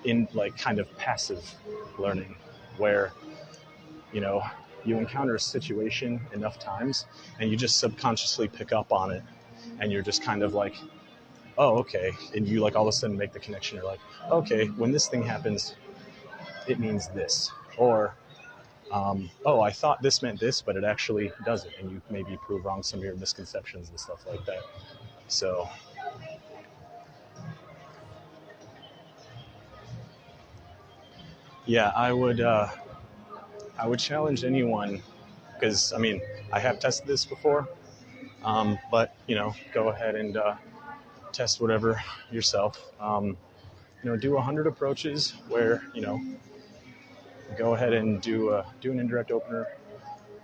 in like kind of passive learning where, you know, you encounter a situation enough times and you just subconsciously pick up on it and you're just kind of like, oh, okay. And you like all of a sudden make the connection. You're like, okay, when this thing happens, it means this. Or, oh, I thought this meant this, but it actually doesn't. And you maybe prove wrong some of your misconceptions and stuff like that. So, yeah, I would challenge anyone because, I mean, I have tested this before, but, you know, go ahead and test whatever yourself. You know, do 100 approaches where, you know, go ahead and do an indirect opener,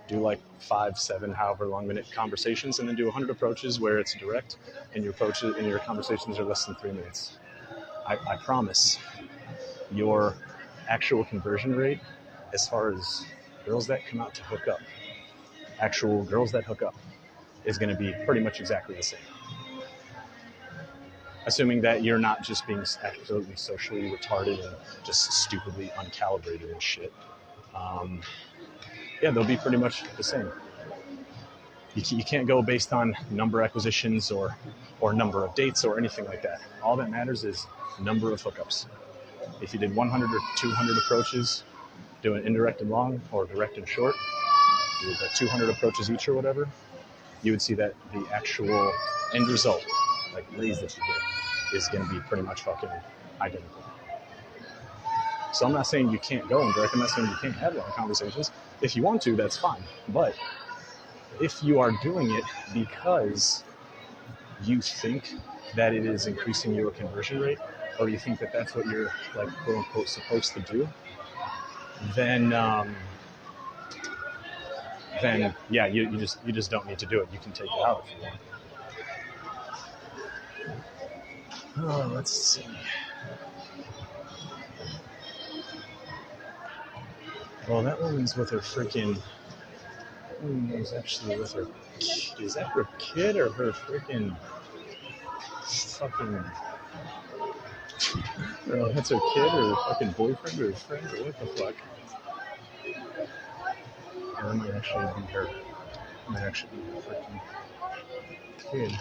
do like 5, 7, however long minute conversations, and then do 100 approaches where it's direct and your approaches and your conversations are less than 3 minutes. I promise your actual conversion rate as far as girls that come out to hook up, actual girls that hook up, is going to be pretty much exactly the same. Assuming that you're not just being absolutely socially retarded and just stupidly uncalibrated and shit. Yeah, they'll be pretty much the same. You can't go based on number acquisitions or number of dates or anything like that. All that matters is number of hookups. If you did 100 or 200 approaches, doing indirect and long or direct and short, you did 200 approaches each or whatever, you would see that the actual end result, like lays that you get, is going to be pretty much fucking identical. So I'm not saying you can't go indirect. I'm not saying you can't have long conversations. If you want to, that's fine. But if you are doing it because you think that it is increasing your conversion rate, or you think that that's what you're like quote unquote supposed to do, then yeah, you just don't need to do it. You can take it out if you want. Oh, let's see. Well, that woman's with her freaking. Was actually with her. Is that her kid or her freaking fucking? Well, that's her kid or her fucking boyfriend or friend or what the fuck? Yeah, that might actually be her. That might actually be her freaking kid.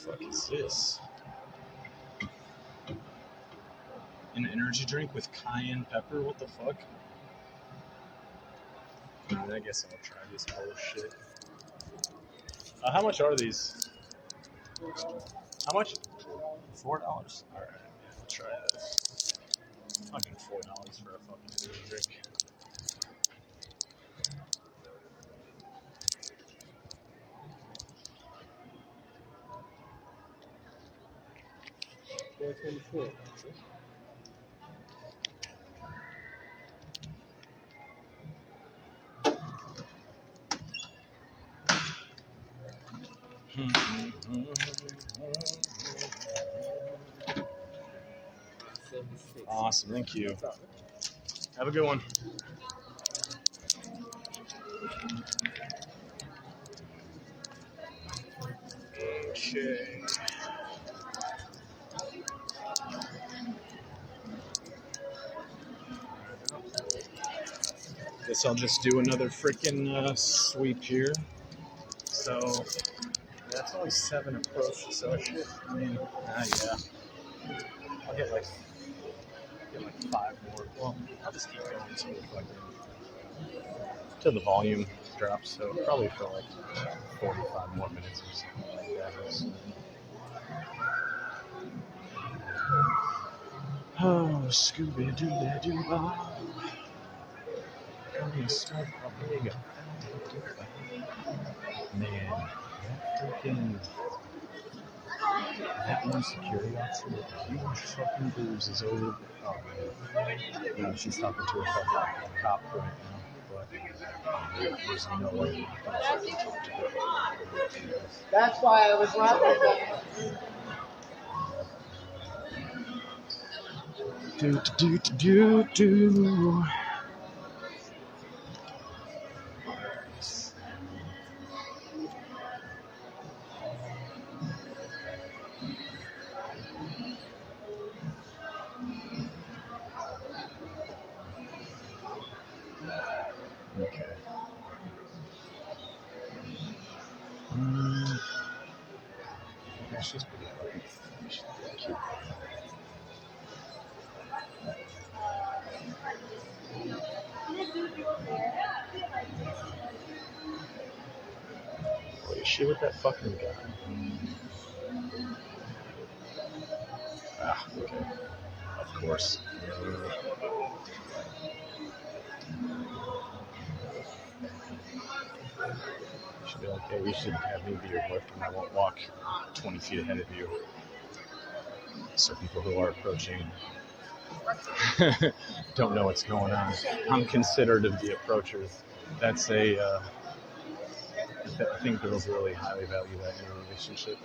What the fuck is this? An energy drink with cayenne pepper? What the fuck? I guess I'll try this bullshit. How much are these? How much? $4? Alright, I'll try this. Fucking $4 for a fucking energy drink. Awesome, thank you. Have a good one. Okay. Guess I'll just do another freaking sweep here. So that's only 7 approaches. So I should. I mean, yeah. I'll get like 5 more. Well, I'll just keep going till the volume drops. So probably for like 45 more minutes or something like that. So. Oh, Scooby-Doo-Doo-Bob. Come and start a big man. freaking that one security officer with a huge fucking bruise is over. Oh man, you know, she's talking to a fucking cop right now, but there's no way you can fucking talk to her. That's why I was laughing. Do. Okay. She's pretty fucking. She's pretty cute. Wait, is she with that fucking guy? Ah, okay. Of course. She'd be like, hey, you should have me be your boyfriend. I won't walk 20 feet ahead of you. So people who are approaching don't know what's going on. I'm considered of the approachers. That's a, I think girls really highly value that in a relationship.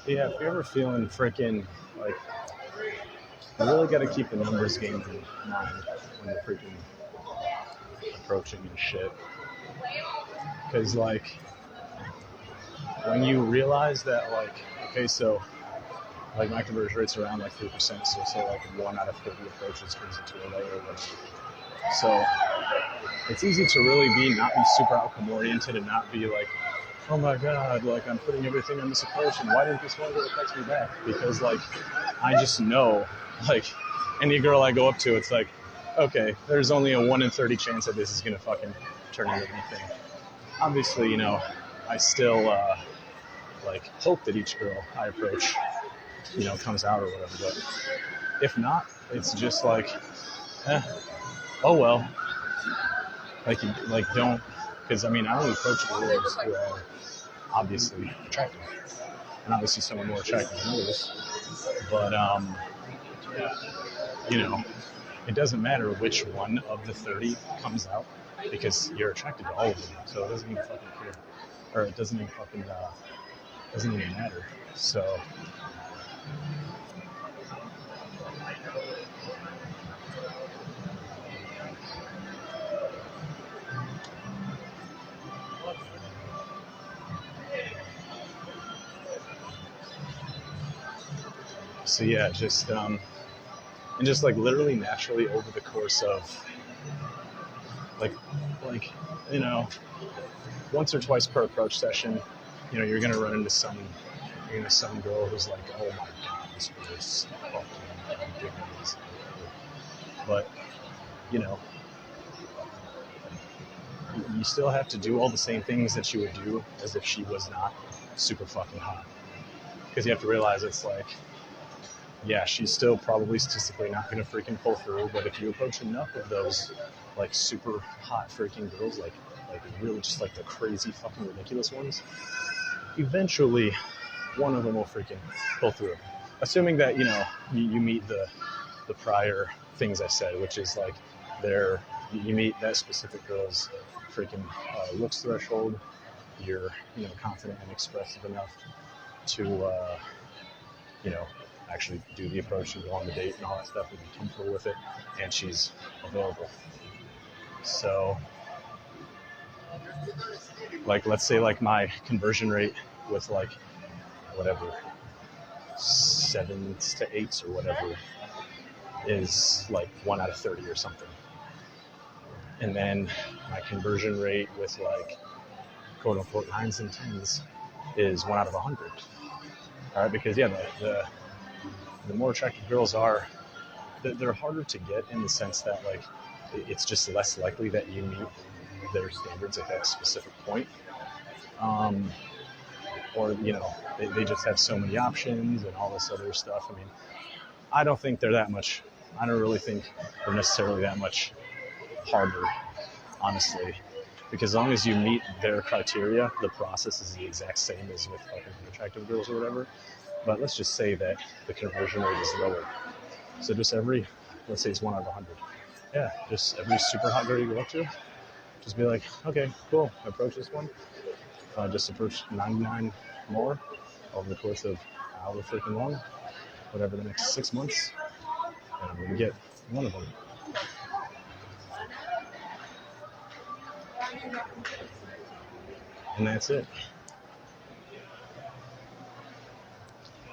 Yeah, if you're ever feeling freaking like you really got to keep the numbers game in mind when you're freaking approaching and shit. Because like when you realize that like okay, so like my conversion rate's around like 3%, so say like 1 out of 30 approaches turns into a layer or whatever. So it's easy to really not be super outcome oriented and not be like, oh my god, like I'm putting everything on this approach and why didn't this one really text me back? Because like I just know like any girl I go up to, it's like, okay, there's only a 1 in 30 chance that this is gonna fucking turn into anything. Obviously, you know, I still like hope that each girl I approach, you know, comes out or whatever, but if not, it's just like, oh well. Like don't, because I mean I only approach girls who are obviously attractive, and obviously some are more attractive than others. But you know, it doesn't matter which one of the 30 comes out because you're attracted to all of them, so it doesn't even fucking care, or it doesn't even fucking doesn't even matter. So. So yeah, just and just like literally naturally over the course of like you know, once or twice per approach session, you know, you're gonna run into some girl who's like, oh my god, this girl is fucking ridiculous. But you know, you still have to do all the same things that you would do as if she was not super fucking hot, because you have to realize it's like, yeah, she's still probably statistically not going to freaking pull through, but if you approach enough of those, like, super hot freaking girls, like really just, like, the crazy fucking ridiculous ones, eventually one of them will freaking pull through. Assuming that, you know, you meet the prior things I said, which is, like, you meet that specific girl's freaking looks threshold, you're, you know, confident and expressive enough to, you know, actually do the approach and go on the date and all that stuff and be comfortable with it, and she's available. So, like, let's say, like, my conversion rate with, like, whatever 7s to 8s or whatever is like 1 out of 30 or something. And then my conversion rate with like quote unquote 9s and 10s is 1 out of 100. All right, because yeah, the more attractive girls are, they're harder to get in the sense that like it's just less likely that you meet their standards at that specific point. Or they just have so many options and all this other stuff. I mean, I don't think they're that much. I don't really think they're necessarily that much harder, honestly, because as long as you meet their criteria, the process is the exact same as with fucking attractive girls or whatever. But let's just say that the conversion rate is lower. So just let's say it's 1 out of 100. Yeah, just every super hot girl you go up to, just be like, okay, cool, approach this one. Just approach 99 more over the course of however freaking long, whatever the next 6 months, and I'm going to get one of them. And that's it.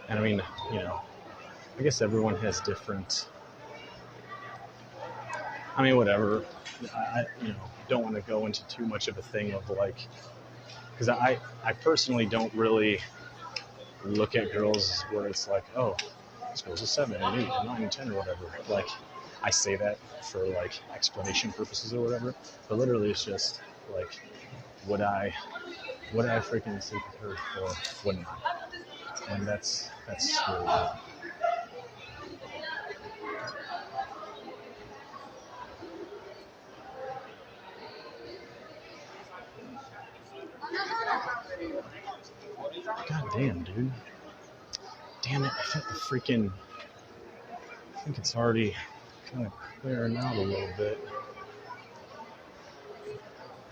And I mean, I guess everyone has different, whatever. I don't want to go into too much of a thing of like, because I personally don't really look at girls where it's like, oh, this girl's a 7 and 8 and 9 and 10 or whatever. Like, I say that for like explanation purposes or whatever, but literally it's just like, would I freaking sleep with her or wouldn't I? And that's really it. God damn, dude. Damn it, I think it's already kind of clearing out a little bit.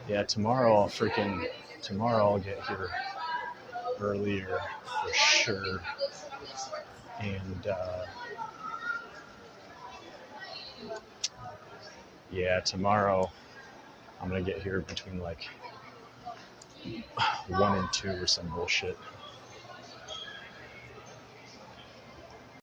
Yeah, tomorrow I'll get here earlier for sure. And tomorrow I'm gonna get here between like 1 and 2 or some bullshit.